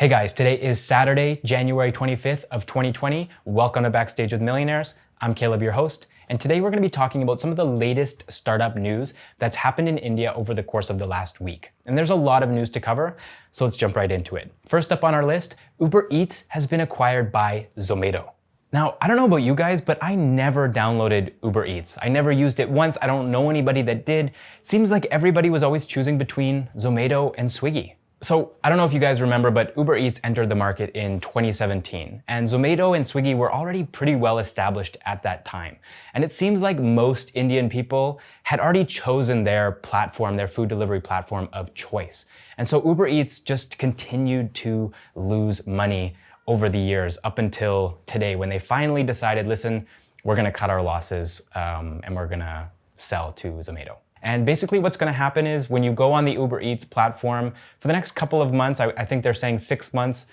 Hey guys, today is Saturday, January 25th of 2020. Welcome to Backstage with Millionaires. I'm Caleb, your host, and today we're going to be talking about some of the latest startup news that's happened in India over the course of the last week. And there's a lot of news to cover, so let's jump right into it. First up on our list, Uber Eats has been acquired by Zomato. Now, I don't know about you guys, but I never downloaded Uber Eats. I never used it once. I don't know anybody that did. It seems like everybody was always choosing between Zomato and Swiggy. So I don't know if you guys remember, but Uber Eats entered the market in 2017, and Zomato and Swiggy were already pretty well established at that time. And it seems like most Indian people had already chosen their platform, their food delivery platform of choice. And so Uber Eats just continued to lose money over the years up until today when they finally decided, listen, we're gonna cut our losses and we're gonna sell to Zomato. And basically what's gonna happen is when you go on the Uber Eats platform for the next couple of months, I think they're saying 6 months,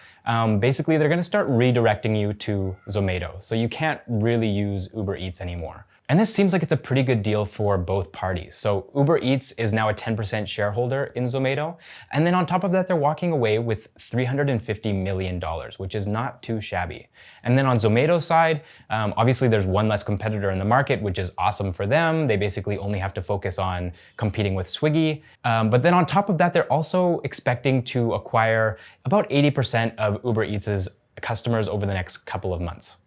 basically they're gonna start redirecting you to Zomato. So you can't really use Uber Eats anymore. And this seems like it's a pretty good deal for both parties. So Uber Eats is now a 10% shareholder in Zomato. And then on top of that, they're walking away with $350 million, which is not too shabby. And then on Zomato's side, obviously there's one less competitor in the market, which is awesome for them. They basically only have to focus on competing with Swiggy. But then on top of that, they're also expecting to acquire about 80% of Uber Eats' customers over the next couple of months.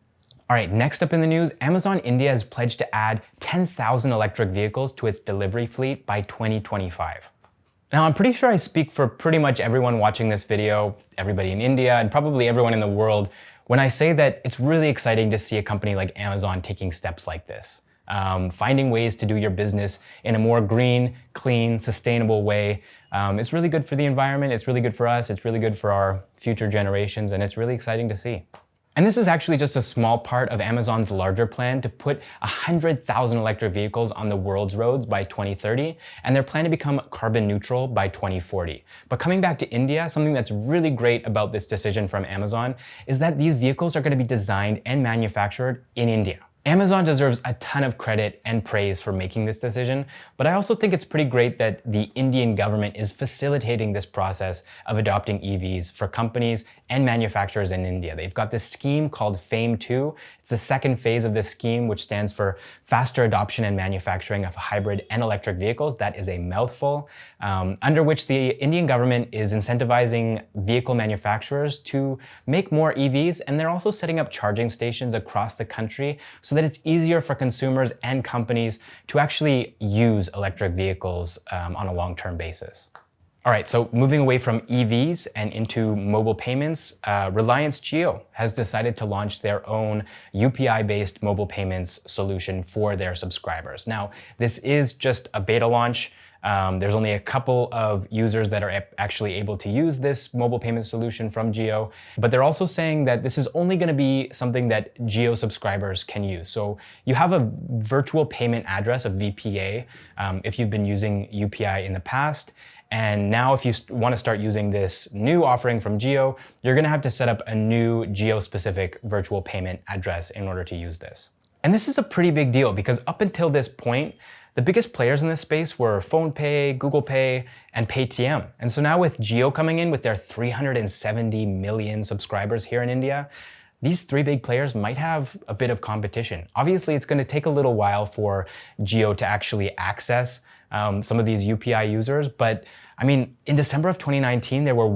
All right, next up in the news, Amazon India has pledged to add 10,000 electric vehicles to its delivery fleet by 2025. Now, I'm pretty sure I speak for pretty much everyone watching this video, everybody in India, and probably everyone in the world, when I say that it's really exciting to see a company like Amazon taking steps like this. Finding ways to do your business in a more green, clean, sustainable way. It's really good for the environment, it's really good for us, it's really good for our future generations, and it's really exciting to see. And this is actually just a small part of Amazon's larger plan to put 100,000 electric vehicles on the world's roads by 2030, and their plan to become carbon neutral by 2040. But coming back to India, something that's really great about this decision from Amazon is that these vehicles are going to be designed and manufactured in India. Amazon deserves a ton of credit and praise for making this decision, but I also think it's pretty great that the Indian government is facilitating this process of adopting EVs for companies and manufacturers in India. They've got this scheme called FAME 2. It's the second phase of this scheme, which stands for Faster Adoption and Manufacturing of Hybrid and Electric Vehicles. That is a mouthful, under which the Indian government is incentivizing vehicle manufacturers to make more EVs, and they're also setting up charging stations across the country so that it's easier for consumers and companies to actually use electric vehicles on a long-term basis. All right, so moving away from EVs and into mobile payments, Reliance Jio has decided to launch their own UPI-based mobile payments solution for their subscribers. Now, this is just a beta launch. There's only a couple of users that are actually able to use this mobile payment solution from Jio, but they're also saying that this is only going to be something that Jio subscribers can use. So you have a virtual payment address, a VPA, if you've been using UPI in the past. And now if you want to start using this new offering from Jio, you're going to have to set up a new Jio-specific virtual payment address in order to use this. And this is a pretty big deal because up until this point, the biggest players in this space were PhonePe, Google Pay, and Paytm. And so now with Jio coming in with their 370 million subscribers here in India, these three big players might have a bit of competition. Obviously, it's going to take a little while for Jio to actually access some of these UPI users, but I mean, in December of 2019, there were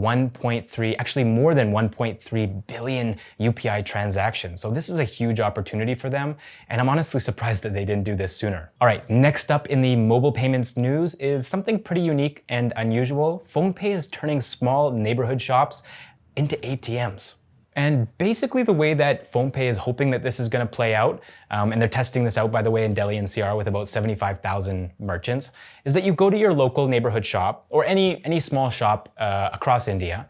actually more than 1.3 billion UPI transactions. So this is a huge opportunity for them, and I'm honestly surprised that they didn't do this sooner. All right, next up in the mobile payments news is something pretty unique and unusual. PhonePe is turning small neighborhood shops into ATMs. And basically the way that PhonePe is hoping that this is going to play out, and they're testing this out, by the way, in Delhi NCR with about 75,000 merchants, is that you go to your local neighborhood shop or any small shop across India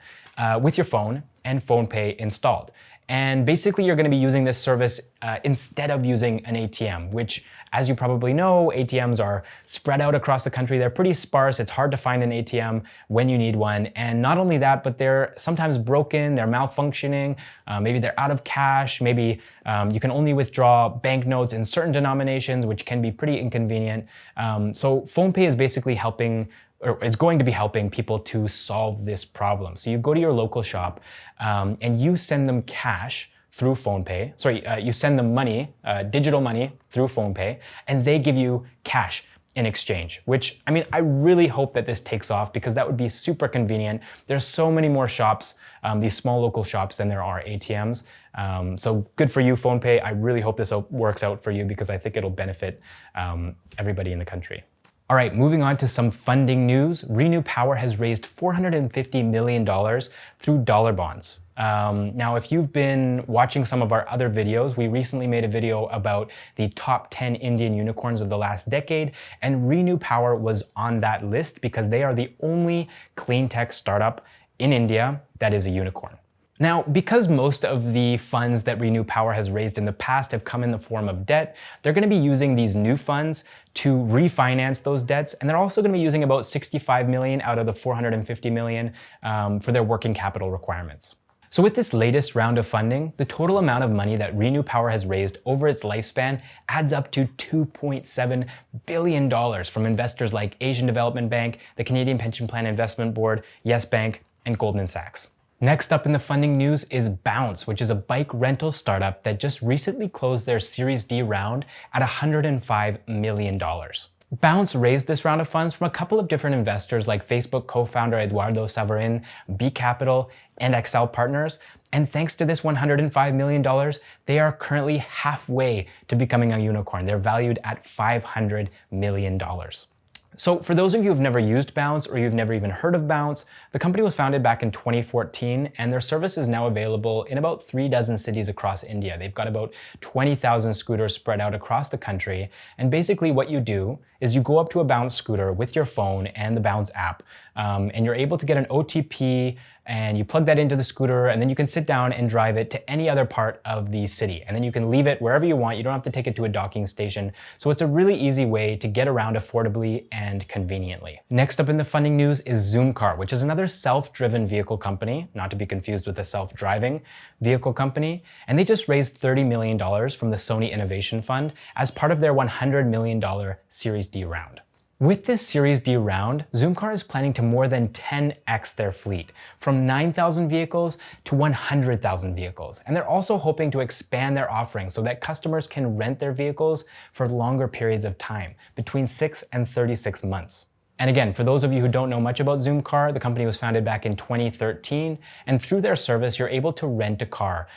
with your phone and PhonePe installed. And basically you're going to be using this service instead of using an ATM, which As you probably know, ATMs are spread out across the country. They're pretty sparse. It's hard to find an ATM when you need one. And not only that, but they're sometimes broken, they're malfunctioning, maybe they're out of cash, maybe you can only withdraw banknotes in certain denominations, which can be pretty inconvenient. So PhonePe is basically helping, or it's going to be helping people to solve this problem. So you go to your local shop and you send them cash through PhonePe. You send them money, digital money through PhonePe, and they give you cash in exchange, which, I mean, I really hope that this takes off because that would be super convenient. There's so many more shops, these small local shops, than there are ATMs. So good for you, PhonePe. I really hope this works out for you because I think it'll benefit everybody in the country. All right, moving on to some funding news. Renew Power has raised $450 million through dollar bonds. Now, if you've been watching some of our other videos, we recently made a video about the top 10 Indian unicorns of the last decade, and Renew Power was on that list because they are the only clean tech startup in India that is a unicorn. Now, because most of the funds that Renew Power has raised in the past have come in the form of debt, they're going to be using these new funds to refinance those debts, and they're also going to be using about $65 million out of the $450 million for their working capital requirements. So with this latest round of funding, the total amount of money that Renew Power has raised over its lifespan adds up to $2.7 billion from investors like Asian Development Bank, the Canadian Pension Plan Investment Board, Yes Bank, and Goldman Sachs. Next up in the funding news is Bounce, which is a bike rental startup that just recently closed their Series D round at $105 million. Bounce raised this round of funds from a couple of different investors like Facebook co-founder Eduardo Saverin, B Capital, and Accel Partners. And thanks to this $105 million, they are currently halfway to becoming a unicorn. They're valued at $500 million. So for those of you who've never used Bounce or you've never even heard of Bounce, the company was founded back in 2014 and their service is now available in about 36 cities across India. They've got about 20,000 scooters spread out across the country. And basically what you do is you go up to a Bounce scooter with your phone and the Bounce app, and you're able to get an OTP and you plug that into the scooter and then you can sit down and drive it to any other part of the city. And then you can leave it wherever you want. You don't have to take it to a docking station. So it's a really easy way to get around affordably and conveniently. Next up in the funding news is Zoomcar, which is another self-driven vehicle company, not to be confused with a self-driving vehicle company. And they just raised $30 million from the Sony Innovation Fund as part of their $100 million Series D round. With this Series D round, Zoomcar is planning to more than 10x their fleet, from 9,000 vehicles to 100,000 vehicles. And they're also hoping to expand their offerings so that customers can rent their vehicles for longer periods of time, between 6 and 36 months. And again, for those of you who don't know much about Zoomcar, the company was founded back in 2013, and through their service, you're able to rent a car.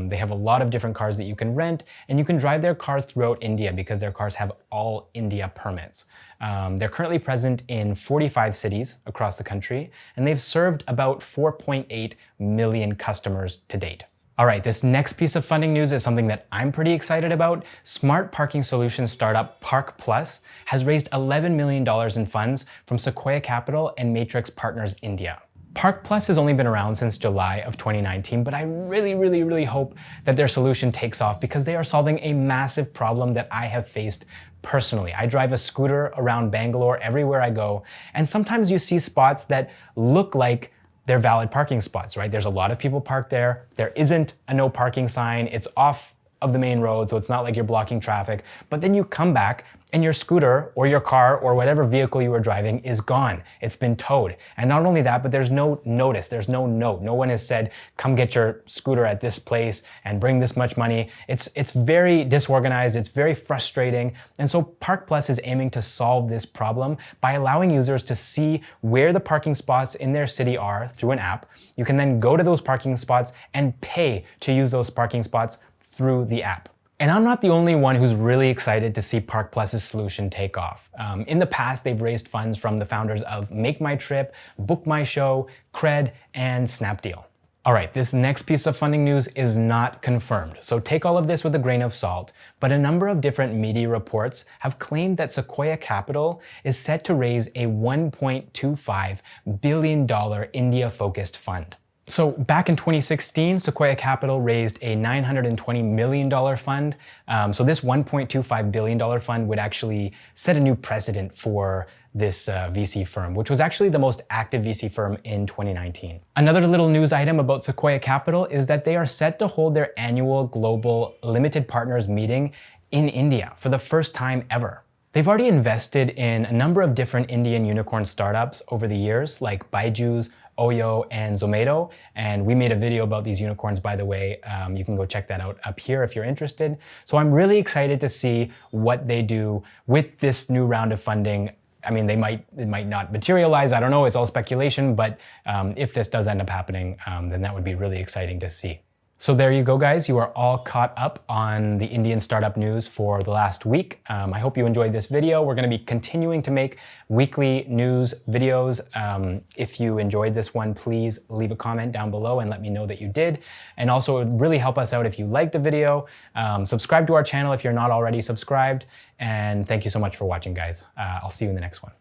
They have a lot of different cars that you can rent, and you can drive their cars throughout India because their cars have all India permits. They're currently present in 45 cities across the country, and they've served about 4.8 million customers to date. All right, this next piece of funding news is something that I'm pretty excited about. Smart parking solutions startup Park Plus has raised $11 million in funds from Sequoia Capital and Matrix Partners India. Park Plus has only been around since July of 2019, but I really hope that their solution takes off because they are solving a massive problem that I have faced personally. I drive a scooter around Bangalore everywhere I go, and sometimes you see spots that look like they're valid parking spots, right? There's a lot of people parked there. There isn't a no parking sign. It's off of the main road, so it's not like you're blocking traffic. But then you come back and your scooter or your car or whatever vehicle you were driving is gone. It's been towed. And not only that, but there's no notice. There's no note. No one has said, come get your scooter at this place and bring this much money. It's very disorganized. It's very frustrating. And so Park Plus is aiming to solve this problem by allowing users to see where the parking spots in their city are through an app. You can then go to those parking spots and pay to use those parking spots through the app. And I'm not the only one who's really excited to see Park Plus's solution take off. In the past, they've raised funds from the founders of MakeMyTrip, Book My Show, Cred, and Snapdeal. All right, this next piece of funding news is not confirmed, so take all of this with a grain of salt, but a number of different media reports have claimed that Sequoia Capital is set to raise a $1.25 billion India-focused fund. So back in 2016, Sequoia Capital raised a $920 million fund. So this $1.25 billion fund would actually set a new precedent for this VC firm, which was actually the most active VC firm in 2019. Another little news item about Sequoia Capital is that they are set to hold their annual global limited partners meeting in India for the first time ever. They've already invested in a number of different Indian unicorn startups over the years, like BYJU'S, OYO, and Zomato. And we made a video about these unicorns, by the way. You can go check that out up here if you're interested. So I'm really excited to see what they do with this new round of funding. I mean, it might not materialize. I don't know. It's all speculation. But if this does end up happening, then that would be really exciting to see. So there you go, guys. You are all caught up on the Indian startup news for the last week. I hope you enjoyed this video. We're going to be continuing to make weekly news videos. If you enjoyed this one, please leave a comment down below and let me know that you did. And also, it would really help us out if you liked the video. Subscribe to our channel if you're not already subscribed. And thank you so much for watching, guys. I'll see you in the next one.